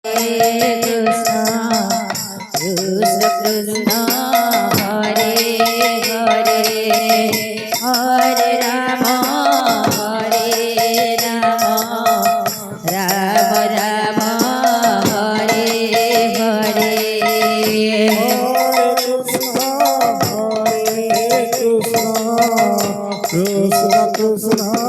Krishna Krishna Krishna Hare Hare Hare Rama Hare Rama Rama Rama Hare Hare Hare Krishna Krishna Krishna Hare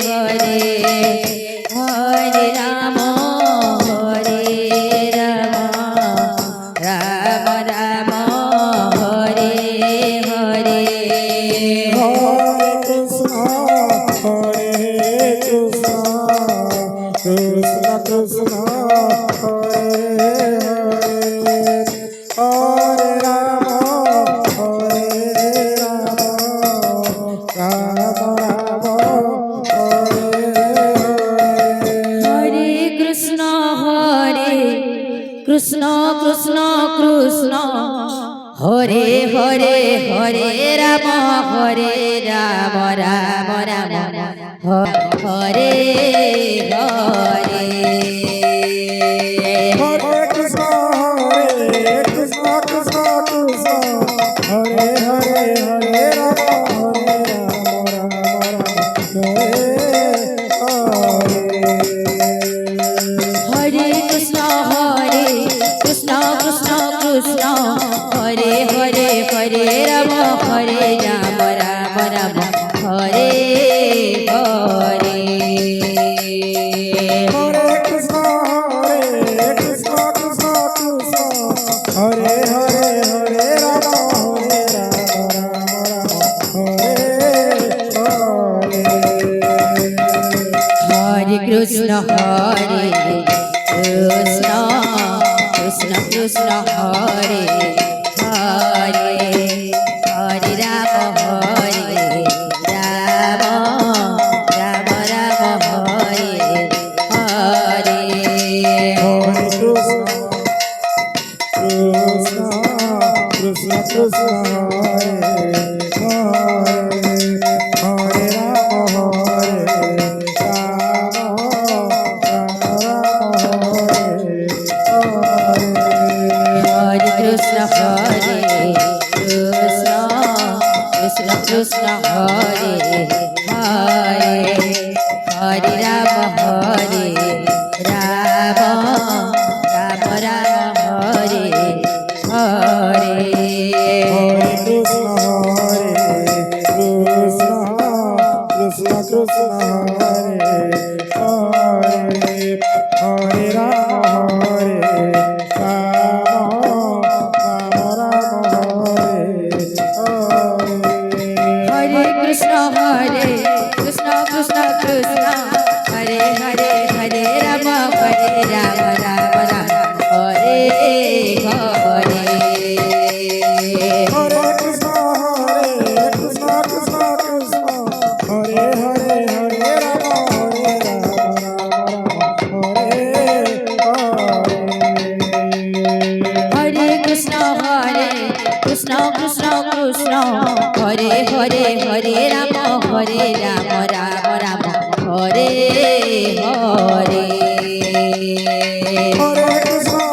Hare Hare Rama Hare Rama Hare Krishna Krishna Krishna Krishna Hare Hare Hare Rama Hare Rama Rama Rama Hare Hare Hare Krishna Krishna Krishna Hare Hare Hare Rama Hare Rama Hare Krishna Krishna Krishna Hare Hare Hare Rama Hare Rama Rama Rama Hare Hare Krishna Krishna Hare Hare Rama Hare Krishna Krishna Hare Hare Hare Rama Hare Rama Rama Rama Hare Hare Krishna Krishna Hare Hare Rama Hare Hare Krishna Krishna Krishna Hare Hare Hare Rama Hare Rama Rama Rama Hare Hare Hare Krishna Krishna Krishna Hare Hare Hare Rama Hare Hare Krishna Krishna Krishna Hare Hare Hare Rama Hare Rama Rama Rama Hare Hare Hare Krishna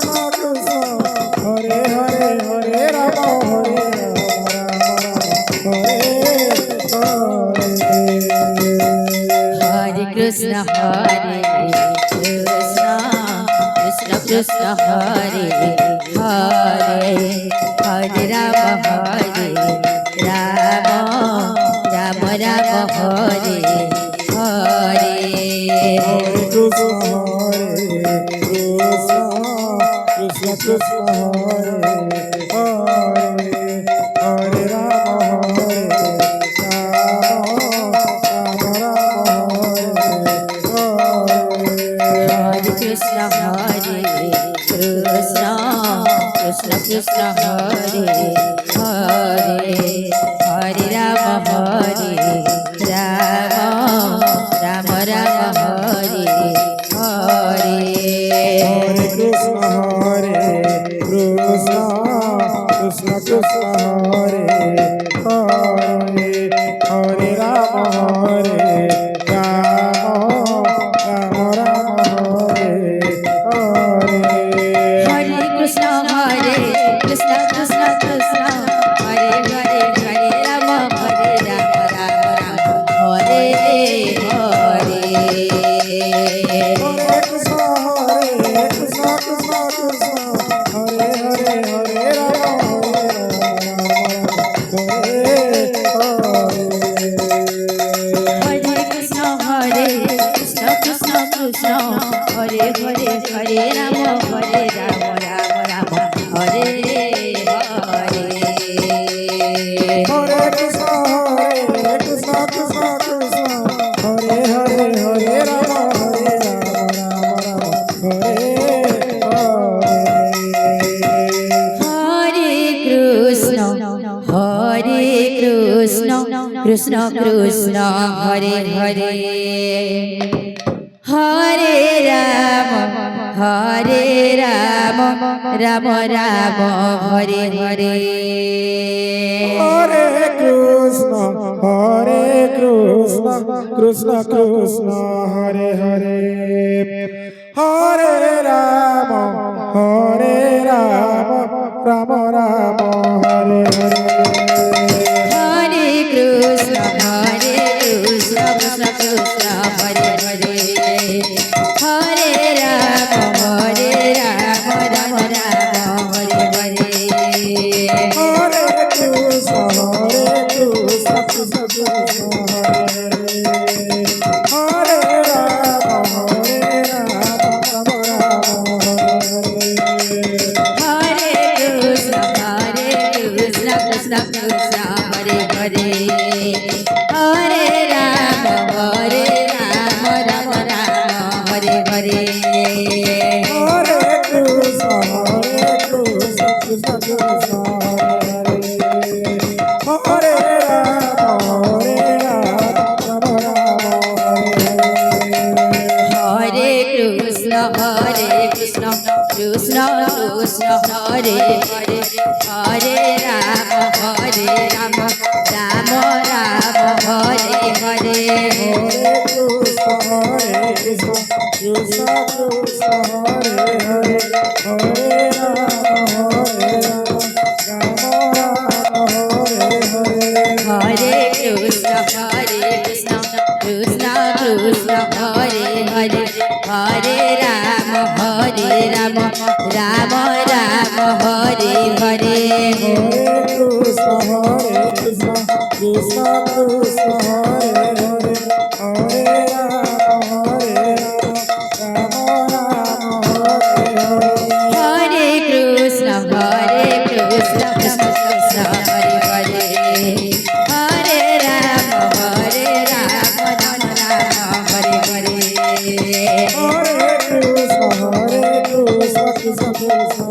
Krishna Hare Hare Hare Rama Hare Hare Krishna Krishna Krishna Hare Hare Hare Rama Hare Rama Rama Rama Hare Hare Krishna Krishna Hare Rama Hare Hare Krishna Krishna Krishna Hare Hare Hare Hare Rama Rama Rama Hare Hare. Hare Krishna Krishna Krishna Hare Hare, Hare Rama Rama Rama Hare Hare. Hare Krishna Krishna Krishna Hare Hare Hare Rama Rama Rama Hare Hare. Hare Krishna Krishna Krishna Hare Hare Hare Rama Hare Hare Krishna Krishna Krishna Hare Hare Hare Rama Rama Rama Hare Hare. Hare Krishna Krishna Krishna Hare Hare Hare Rama Rama Hare Hare Krishna Krishna Krishna Hare Hare Hare Rama Rama Rama Hare Hare. Hare Krishna Krishna Krishna Hare Hare, Hare Rama Rama Rama Hare Hare. Hare Krishna Krishna Krishna Hare Hare Hare Rama Rama Rama Hare Hare. Hare Krishna Krishna Krishna Hare Hare, Hare Rama Rama Rama Hare Hare. Krishna Krishna Krishna Hare Hare Hare Rama Rama Rama Hare Hare. Hare Krishna Krishna Krishna Hare Rama Rama Hare Krishna Krishna Krishna Hare Hare Hare Rama Rama Rama Hare Hare. Hare Krishna Krishna Krishna Hare Hare, Hare Rama Rama Hare Hare. Hare Krishna Krishna Krishna Hare Hare Hare Rama Rama Rama Hare Hare. Hare Krishna Krishna Krishna Hare Hare, Hare Rama Rama Hare Hare. Hare Krishna Krishna Krishna Hare Hare Hare Rama Rama Hare Hare. Hare Krishna Krishna Krishna